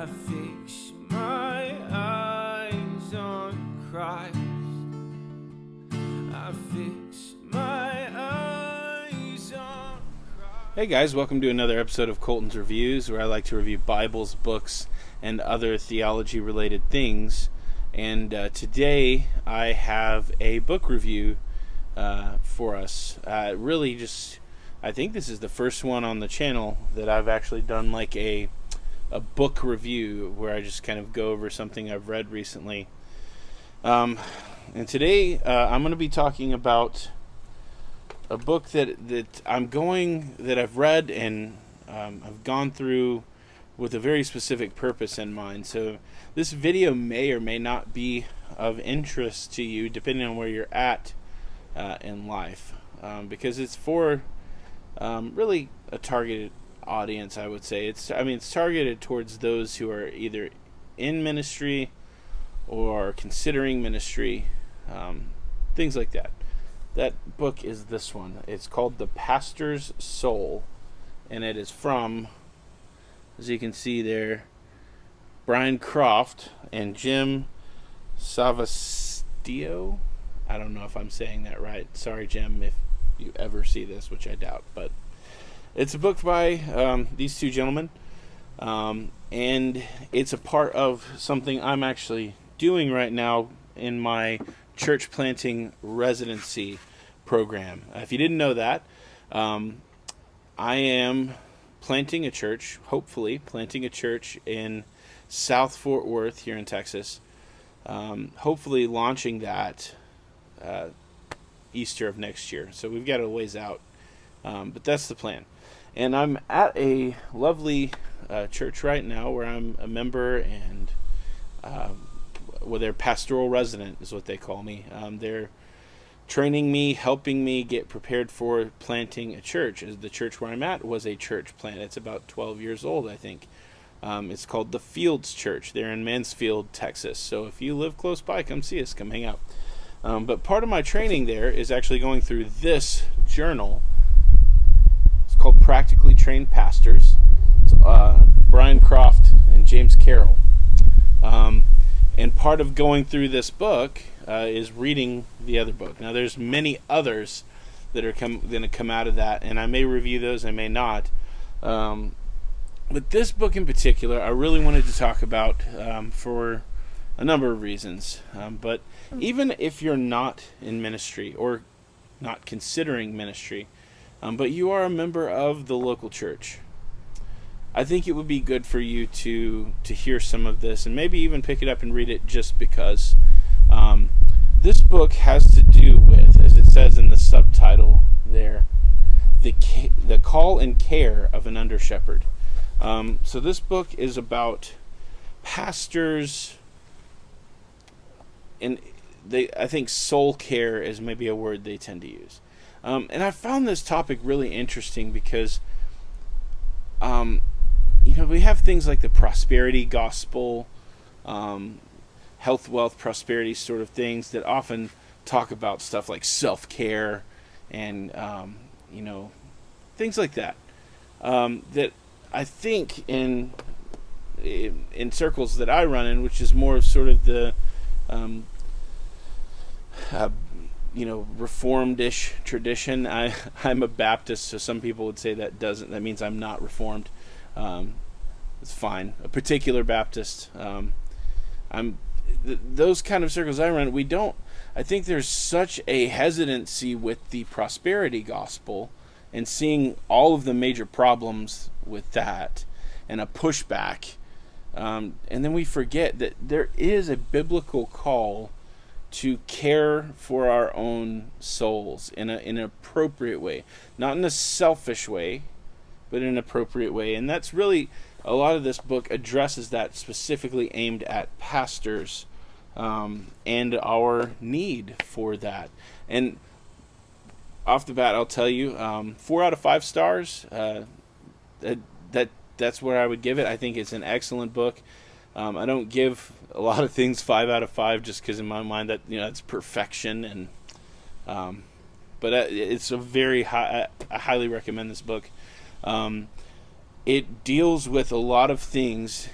I fix my eyes on Christ. I fix my eyes on Christ. Hey guys, welcome to another episode of Colton's Reviews, where I like to review Bibles, books, and other theology-related things. And today I have a book review for us. I think this is the first one on the channel that I've actually done like a book review where I just kind of go over something I've read recently. And today I'm going to be talking about a book that I've read and I've gone through with a very specific purpose in mind. So this video may or may not be of interest to you depending on where you're at in life, because it's for really a targeted audience, I would say. It's targeted towards those who are either in ministry or considering ministry, things like that. That book is this one. It's called The Pastor's Soul, and it is from, as you can see there, Brian Croft and Jim Savastio. I don't know if I'm saying that right. Sorry, Jim, if you ever see this, which I doubt. But it's a book by these two gentlemen, and it's a part of something I'm actually doing right now in my church planting residency program. If you didn't know that, I am planting a church, hopefully planting a church in South Fort Worth here in Texas. Hopefully launching that Easter of next year. So we've got a ways out, but that's the plan. And I'm at a lovely church right now where I'm a member, and their pastoral resident is what they call me. They're training me, helping me get prepared for planting a church. The church where I'm at was a church plant. It's about 12 years old, I think. It's called the Fields Church. They're in Mansfield, Texas. So if you live close by, come see us, come hang out. But part of my training there is actually going through this journal. It's called Practically Trained Pastors. It's Brian Croft and James Carroll. And part of going through this book is reading the other book. Now, there's many others that are going to come out of that, and I may review those, I may not. But this book in particular, I really wanted to talk about for a number of reasons. But even if you're not in ministry or not considering ministry, but you are a member of the local church, I think it would be good for you to hear some of this and maybe even pick it up and read it just because. This book has to do with, as it says in the subtitle there, the call and care of an under-shepherd. So this book is about pastors, and I think soul care is maybe a word they tend to use. And I found this topic really interesting because we have things like the prosperity gospel, health, wealth, prosperity sort of things that often talk about stuff like self-care and, things like that. That I think in circles that I run in, which is more of sort of the, Reformed-ish tradition. I'm a Baptist, so some people would say that means I'm not Reformed. It's fine. A particular Baptist. Those kind of circles I run, I think there's such a hesitancy with the prosperity gospel and seeing all of the major problems with that and a pushback. And then we forget that there is a biblical call to care for our own souls in an appropriate way. Not in a selfish way, but in an appropriate way. And that's really, a lot of this book addresses that, specifically aimed at pastors and our need for that. And off the bat, I'll tell you, 4 out of 5 stars. That's where I would give it. I think it's an excellent book. I don't give a lot of things 5 out of 5 just because in my mind that it's perfection, and but it's a very high. I highly recommend this book. It deals with a lot of things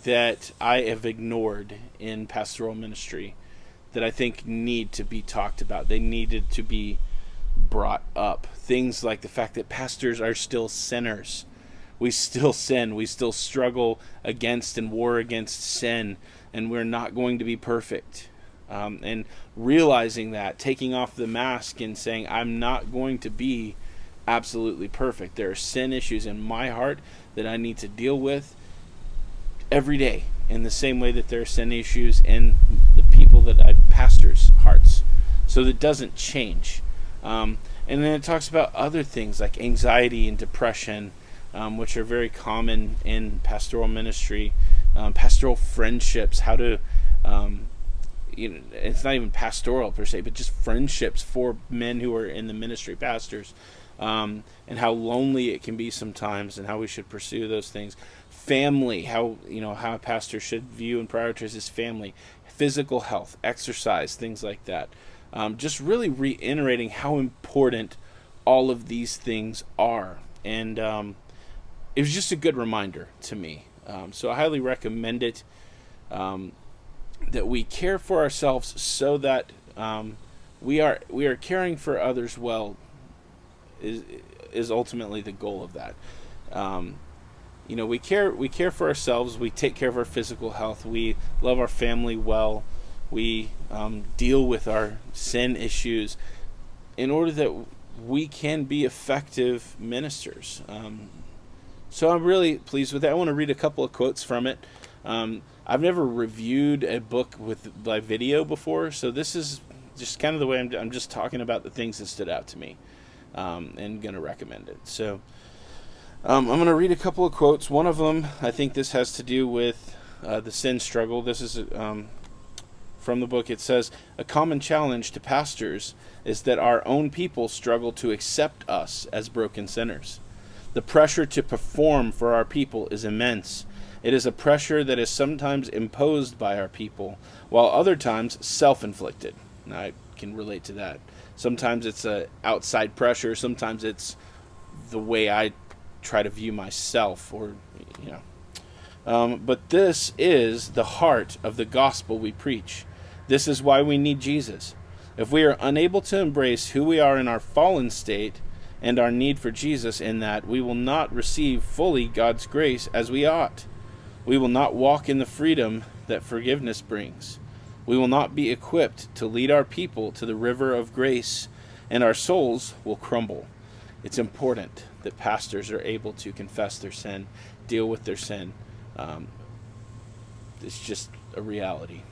that I have ignored in pastoral ministry that I think need to be talked about. They needed to be brought up. Things like the fact that pastors are still sinners. We still sin. We still struggle against and war against sin, and we're not going to be perfect. And realizing that, taking off the mask and saying, I'm not going to be absolutely perfect. There are sin issues in my heart that I need to deal with every day, in the same way that there are sin issues in the people that I pastor's hearts. So that doesn't change. And then it talks about other things like anxiety and depression, which are very common in pastoral ministry. Pastoral friendships, how to, it's not even pastoral per se, but just friendships for men who are in the ministry, pastors, and how lonely it can be sometimes, and how we should pursue those things. Family, how a pastor should view and prioritize his family. Physical health, exercise, things like that. Just really reiterating how important all of these things are. And it was just a good reminder to me. So I highly recommend it, that we care for ourselves so that we are caring for others well is ultimately the goal of that. We care for ourselves. We take care of our physical health. We love our family well. We deal with our sin issues in order that we can be effective ministers. So I'm really pleased with that. I want to read a couple of quotes from it. I've never reviewed a book by video before, so this is just kind of the way I'm just talking about the things that stood out to me, and going to recommend it. So I'm going to read a couple of quotes. One of them, I think this has to do with the sin struggle. This is from the book. It says, "A common challenge to pastors is that our own people struggle to accept us as broken sinners. The pressure to perform for our people is immense. It is a pressure that is sometimes imposed by our people, while other times self-inflicted." Now, I can relate to that. Sometimes it's a outside pressure. Sometimes it's the way I try to view myself, or but this is the heart of the gospel we preach. This is why we need Jesus. If we are unable to embrace who we are in our fallen state and our need for Jesus in that, we will not receive fully God's grace as we ought. We will not walk in the freedom that forgiveness brings. We will not be equipped to lead our people to the river of grace, and our souls will crumble. It's important that pastors are able to confess their sin, deal with their sin. It's just a reality.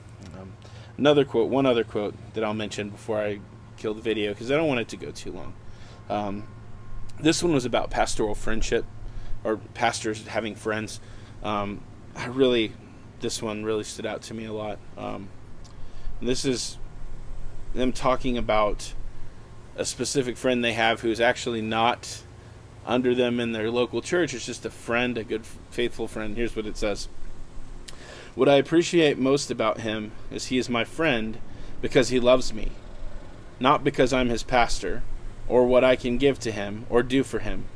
One other quote that I'll mention before I kill the video, because I don't want it to go too long. This one was about pastoral friendship, or pastors having friends. This one really stood out to me a lot. This is them talking about a specific friend they have who's actually not under them in their local church. It's just a friend, a good, faithful friend. Here's what it says. "What I appreciate most about him is he is my friend because he loves me, not because I'm his pastor, or what I can give to him or do for him.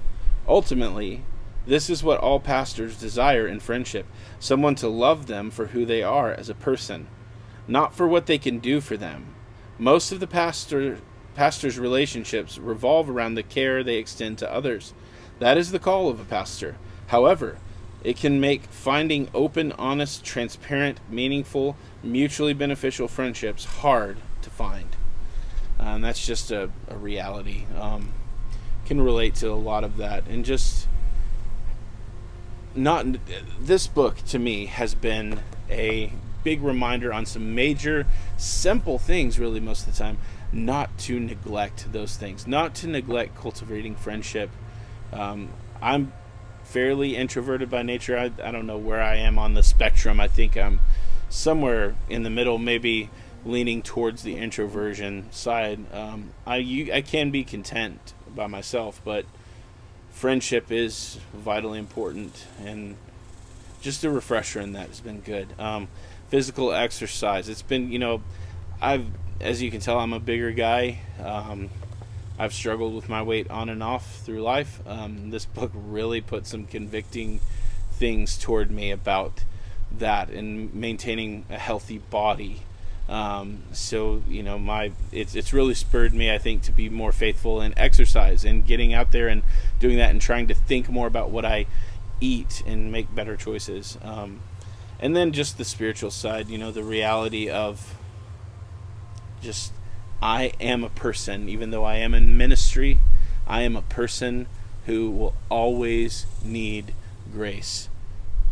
Ultimately, this is what all pastors desire in friendship, someone to love them for who they are as a person, not for what they can do for them. Most of the pastor's relationships revolve around the care they extend to others. That is the call of a pastor. However, it can make finding open, honest, transparent, meaningful, mutually beneficial friendships hard to find." And that's just a reality. Can relate to a lot of that. And just this book to me has been a big reminder on some major, simple things, really, most of the time, not to neglect those things, not to neglect cultivating friendship. I'm fairly introverted by nature. I don't know where I am on the spectrum. I think I'm somewhere in the middle, maybe leaning towards the introversion side. I can be content by myself, but friendship is vitally important, and just a refresher in that has been good. Physical exercise. It's been, as you can tell, I'm a bigger guy. I've struggled with my weight on and off through life. This book really put some convicting things toward me about that and maintaining a healthy body. So it's really spurred me, I think, to be more faithful in exercise and getting out there and doing that and trying to think more about what I eat and make better choices. And then just the spiritual side, the reality of just, I am a person, even though I am in ministry, I am a person who will always need grace.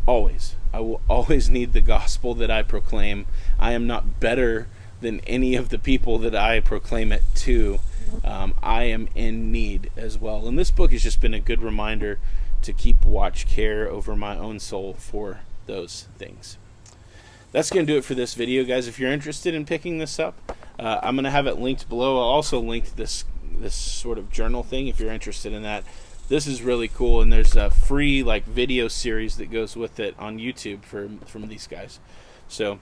Always. I will always need the gospel that I proclaim. I am not better than any of the people that I proclaim it to. I am in need as well. And this book has just been a good reminder to keep watch care over my own soul for those things. That's going to do it for this video, guys. If you're interested in picking this up, I'm going to have it linked below. I'll also link this sort of journal thing if you're interested in that. This is really cool, and there's a free video series that goes with it on YouTube from these guys. So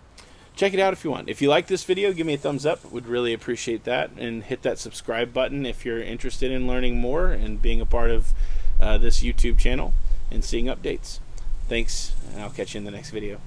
check it out if you want. If you like this video, give me a thumbs up. Would really appreciate that, and hit that subscribe button if you're interested in learning more and being a part of this YouTube channel and seeing updates. Thanks, and I'll catch you in the next video.